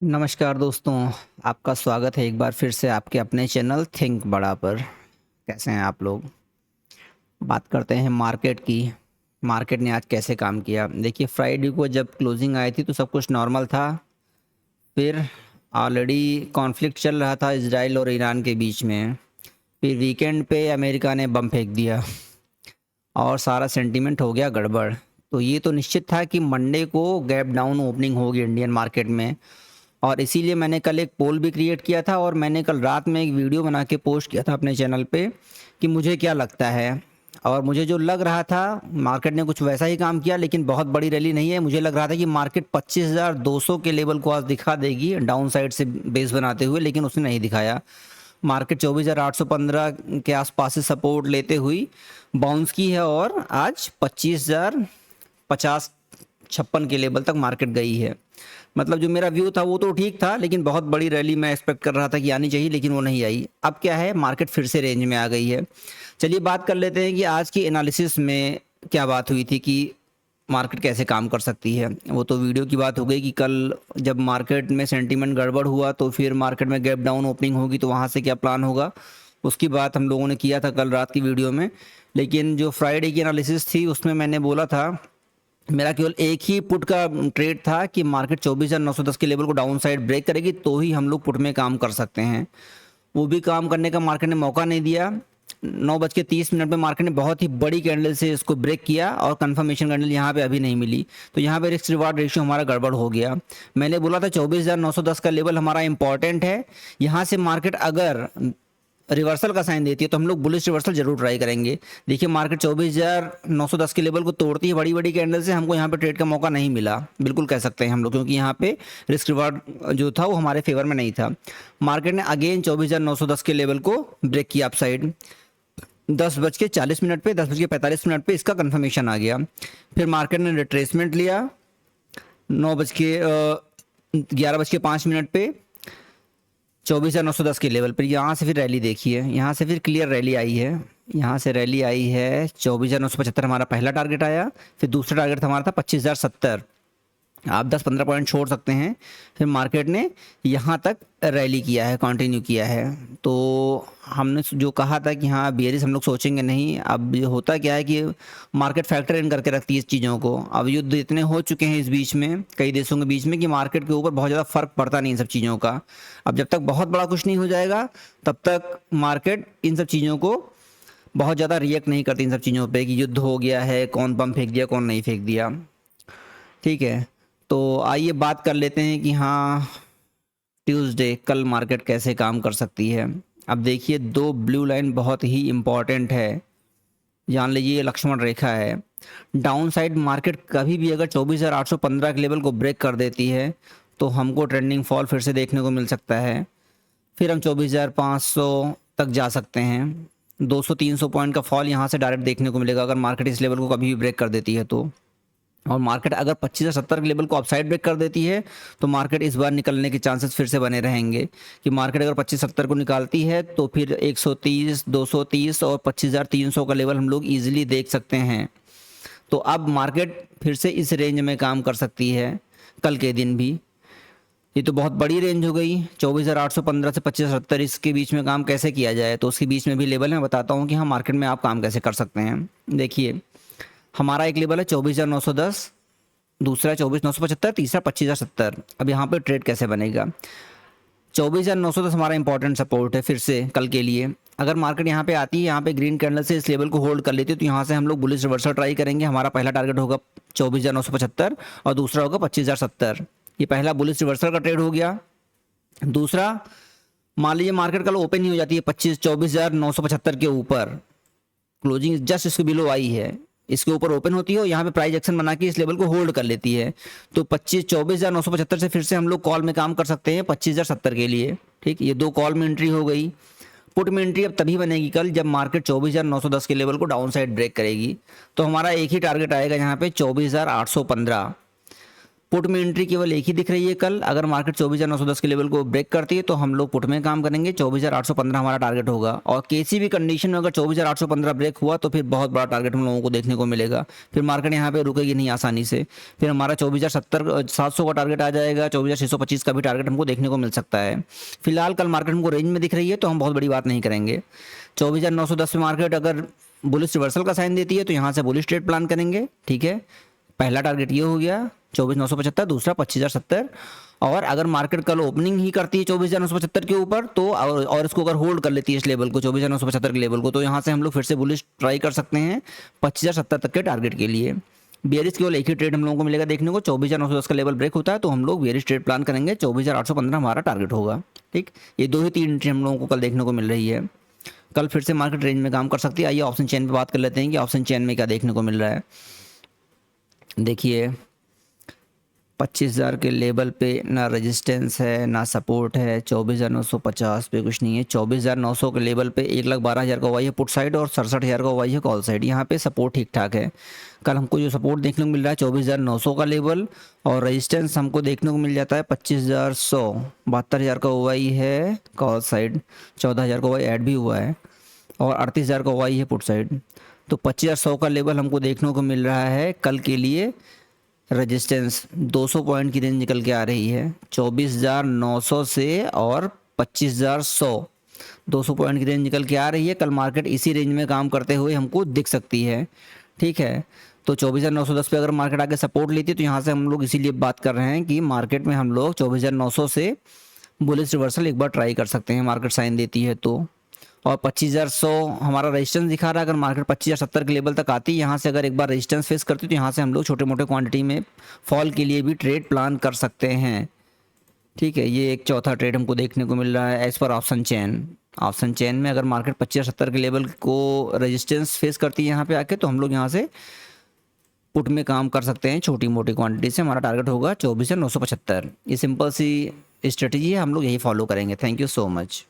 नमस्कार दोस्तों, आपका स्वागत है एक बार फिर से आपके अपने चैनल थिंक बड़ा पर। कैसे हैं आप लोग? बात करते हैं मार्केट की। मार्केट ने आज कैसे काम किया? देखिए, फ्राइडे को जब क्लोजिंग आई थी तो सब कुछ नॉर्मल था। फिर ऑलरेडी कॉन्फ्लिक्ट चल रहा था इजराइल और ईरान के बीच में। फिर वीकेंड पे अमेरिका ने बम फेंक दिया और सारा सेंटीमेंट हो गया गड़बड़। तो ये तो निश्चित था कि मंडे को गैप डाउन ओपनिंग होगी इंडियन मार्केट में। और इसीलिए मैंने कल एक पोल भी क्रिएट किया था और मैंने कल रात में एक वीडियो बना के पोस्ट किया था अपने चैनल पे कि मुझे क्या लगता है। और मुझे जो लग रहा था, मार्केट ने कुछ वैसा ही काम किया, लेकिन बहुत बड़ी रैली नहीं है। मुझे लग रहा था कि मार्केट 25,200 के लेवल को आज दिखा देगी डाउन साइड से बेस बनाते हुए, लेकिन उसने नहीं दिखाया। मार्केट 24,815 के आसपास से सपोर्ट लेते हुई बाउंस की है और आज 25,050 56 के लेवल तक मार्केट गई है। मतलब जो मेरा व्यू था वो तो ठीक था, लेकिन बहुत बड़ी रैली मैं एक्सपेक्ट कर रहा था कि आनी चाहिए, लेकिन वो नहीं आई। अब क्या है, मार्केट फिर से रेंज में आ गई है। चलिए बात कर लेते हैं कि आज की एनालिसिस में क्या बात हुई थी कि मार्केट कैसे काम कर सकती है। वो तो वीडियो की बात हो गई कि कल जब मार्केट में सेंटीमेंट गड़बड़ हुआ तो फिर मार्केट में गैप डाउन ओपनिंग होगी तो वहाँ से क्या प्लान होगा, उसकी बात हम लोगों ने किया था कल रात की वीडियो में। लेकिन जो फ्राइडे की एनालिसिस थी उसमें मैंने बोला था, मेरा केवल एक ही पुट का ट्रेड था कि मार्केट 24,910 के लेवल को डाउन साइड ब्रेक करेगी तो ही हम लोग पुट में काम कर सकते हैं। वो भी काम करने का मार्केट ने मौका नहीं दिया। 9:30 पे मार्केट ने बहुत ही बड़ी कैंडल से इसको ब्रेक किया और कंफर्मेशन कैंडल यहाँ पे अभी नहीं मिली, तो यहाँ पे रिस्क रिवार्ड रेशियो हमारा गड़बड़ हो गया। मैंने बोला था 24,910 का लेवल हमारा इंपॉर्टेंट है। यहाँ से मार्केट अगर रिवर्सल का साइन देती है तो हम लोग बुलिश रिवर्सल जरूर ट्राई करेंगे। देखिए, मार्केट 24,910 के लेवल को तोड़ती है बड़ी बड़ी कैंडल से, हमको यहाँ पे ट्रेड का मौका नहीं मिला, बिल्कुल कह सकते हैं हम लोग, क्योंकि यहाँ पे रिस्क रिवार्ड जो था वो हमारे फेवर में नहीं था। मार्केट ने अगेन 24,910 के लेवल को ब्रेक किया अपसाइड। 10:40 पे 10:45 पे इसका कंफर्मेशन आ गया। फिर मार्केट ने रिट्रेसमेंट लिया 11:05 पे 24,910 के लेवल पर। यहाँ से फिर रैली देखिए, यहाँ से फिर क्लियर रैली आई है। यहाँ से रैली आई है 24,975 हमारा पहला टारगेट आया। फिर दूसरा टारगेट हमारा था 25,070। आप 10-15 पॉइंट छोड़ सकते हैं। फिर मार्केट ने यहाँ तक रैली किया है, कंटिन्यू किया है। तो हमने जो कहा था कि हाँ बियरिश हम लोग सोचेंगे नहीं, अब ये होता क्या है कि मार्केट फैक्टर इन करके रखती है इस चीज़ों को। अब युद्ध इतने हो चुके हैं इस बीच में, कई देशों के बीच में, कि मार्केट के ऊपर बहुत ज़्यादा फर्क पड़ता नहीं इन सब चीज़ों का। अब जब तक बहुत बड़ा कुछ नहीं हो जाएगा तब तक मार्केट इन सब चीज़ों को बहुत ज़्यादा रिएक्ट नहीं करती, इन सब चीज़ों पे कि युद्ध हो गया है, कौन बम फेंक दिया कौन नहीं फेंक दिया। ठीक है, तो आइए बात कर लेते हैं कि हाँ ट्यूसडे कल मार्केट कैसे काम कर सकती है। अब देखिए, दो ब्लू लाइन बहुत ही इम्पॉर्टेंट है, जान लीजिए ये लक्ष्मण रेखा है। डाउन साइड मार्केट कभी भी अगर 24,815 के लेवल को ब्रेक कर देती है तो हमको ट्रेंडिंग फॉल फिर से देखने को मिल सकता है। फिर हम 24,500 तक जा सकते हैं। 200-300 पॉइंट का फॉल यहाँ से डायरेक्ट देखने को मिलेगा अगर मार्केट इस लेवल को कभी भी ब्रेक कर देती है तो। और मार्केट अगर 25,070 के लेवल को अपसाइड ब्रेक कर देती है तो मार्केट इस बार निकलने के चांसेस फिर से बने रहेंगे कि मार्केट अगर 25,070 को निकालती है तो फिर 130, 230 और 25,300 का लेवल हम लोग इजीली देख सकते हैं। तो अब मार्केट फिर से इस रेंज में काम कर सकती है कल के दिन भी। ये तो बहुत बड़ी रेंज हो गई, 24,815 से 25,070 इसके बीच में काम कैसे किया जाए, तो उसके बीच में भी लेवल मैं बताता हूँ कि हाँ मार्केट में आप काम कैसे कर सकते हैं। देखिए, हमारा एक लेवल है 24,910, दूसरा 24,975, तीसरा 25,070। अब यहाँ पे ट्रेड कैसे बनेगा? 24,910 हमारा इंपॉर्टेंट सपोर्ट है फिर से कल के लिए। अगर मार्केट यहाँ पे आती है, यहाँ पे ग्रीन कैंडल से इस लेवल को होल्ड कर लेती है तो यहाँ से हम लोग बुलिश रिवर्सल ट्राई करेंगे। हमारा पहला टारगेट होगा 24,975 और दूसरा होगा 25,070। ये पहला बुलिश रिवर्सल का ट्रेड हो गया। दूसरा, मान लीजिए मार्केट कल ओपन ही हो जाती है 24,975 के ऊपर, क्लोजिंग जस्ट इसके बिलो आई है, इसके ऊपर ओपन होती है और यहाँ पे प्राइस एक्शन बना के इस लेवल को होल्ड कर लेती है तो 24,975 से फिर से हम लोग कॉल में काम कर सकते हैं 25,070 के लिए। ठीक, ये दो कॉल में एंट्री हो गई। पुट में एंट्री अब तभी बनेगी कल जब मार्केट 24,910 के लेवल को डाउन साइड ब्रेक करेगी। तो हमारा एक ही टारगेट आएगा यहाँ पे 24,815। पुट में एंट्री केवल एक ही दिख रही है कल। अगर मार्केट 24,910 के लेवल को ब्रेक करती है तो हम लोग पुट में काम करेंगे, 24,815 हमारा टारगेट होगा। और किसी भी कंडीशन में अगर 24,815 ब्रेक हुआ तो फिर बहुत बड़ा टारगेट हम लोगों को देखने को मिलेगा, फिर मार्केट यहाँ पे रुकेगी नहीं आसानी से। फिर हमारा 24,700 का टारगेट आ जाएगा, 24,625 का भी टारगेट हमको देखने को मिल सकता है। फिलहाल कल मार्केट हमको रेंज में दिख रही है तो हम बहुत बड़ी बात नहीं करेंगे। 24,910 पे मार्केट अगर बुलिश रिवर्सल का साइन देती है तो यहाँ से बुलिश ट्रेड प्लान करेंगे, ठीक है। पहला टारगेट ये हो गया 24,975, दूसरा 25,070। और अगर मार्केट कल ओपनिंग ही करती है 24,975 के ऊपर तो और इसको अगर होल्ड कर लेती है इस लेवल को, 24,975 के लेवल को, तो यहाँ से हम लोग फिर से बुलिश ट्राई कर सकते हैं 25,070 तक के टारगेट के लिए। बेयरिश केवल एक ही ट्रेड हम लोगों को मिलेगा देखने को, 24,910 का लेवल ब्रेक होता है तो हम लोग बेयरिश ट्रेड प्लान करेंगे, 24,815 हमारा टारगेट होगा, ठीक। ये 2 ही 3 एंट्री हम लोगों को कल देखने को मिल रही है। कल फिर से मार्केट रेंज में काम कर सकती है। आइए ऑप्शन चेन पे बात कर लेते हैं कि ऑप्शन चेन में क्या देखने को मिल रहा है। देखिए 25,000 के लेवल पे ना रेजिस्टेंस है ना सपोर्ट है, 24,950 पे कुछ नहीं है। 24,900 के लेवल पे 1,12,000 का वाई है पुट साइड और 67,000 का वाई है कॉल साइड। यहाँ पे सपोर्ट ठीक ठाक है। कल हमको जो सपोर्ट देखने को मिल रहा है 24,900 का लेवल, और रेजिस्टेंस हमको देखने को मिल जाता है 25,100, 72,000 का वाई है कॉल साइड, 14,000 का वाई ऐड भी हुआ है, और 38,000 का वाई है पुट साइड। तो 25,100 का लेवल हमको देखने को मिल रहा है कल के लिए। रेजिस्टेंस 200 पॉइंट की रेंज निकल के आ रही है 24,900 से, और 25,100 200 पॉइंट की रेंज निकल के आ रही है। कल मार्केट इसी रेंज में काम करते हुए हमको दिख सकती है, ठीक है। तो 24,910 पे अगर मार्केट आके सपोर्ट लेती है तो यहाँ से हम लोग इसीलिए बात कर रहे हैं कि मार्केट में हम लोग 24,900 से बुलिश रिवर्सल एक बार ट्राई कर सकते हैं, मार्केट साइन देती है तो। और 25,100 हमारा रेजिस्टेंस दिखा रहा है। अगर मार्केट 25,070 के लेवल तक आती है, यहाँ से अगर एक बार रेजिस्टेंस फेस करती है तो यहाँ से हम लोग छोटे मोटे क्वांटिटी में फॉल के लिए भी ट्रेड प्लान कर सकते हैं, ठीक है। ये एक चौथा ट्रेड हमको देखने को मिल रहा है as per option chain. Option chain में अगर मार्केट 25,070 के लेवल को रेजिस्टेंस फेस करती है यहाँ पे आके, तो हम लोग यहाँ से पुट में काम कर सकते हैं छोटी मोटी क्वांटिटी से। हमारा टारगेट होगा 24,975। ये सिंपल सी स्ट्रेटजी है, हम लोग यही फॉलो करेंगे। Thank you so much.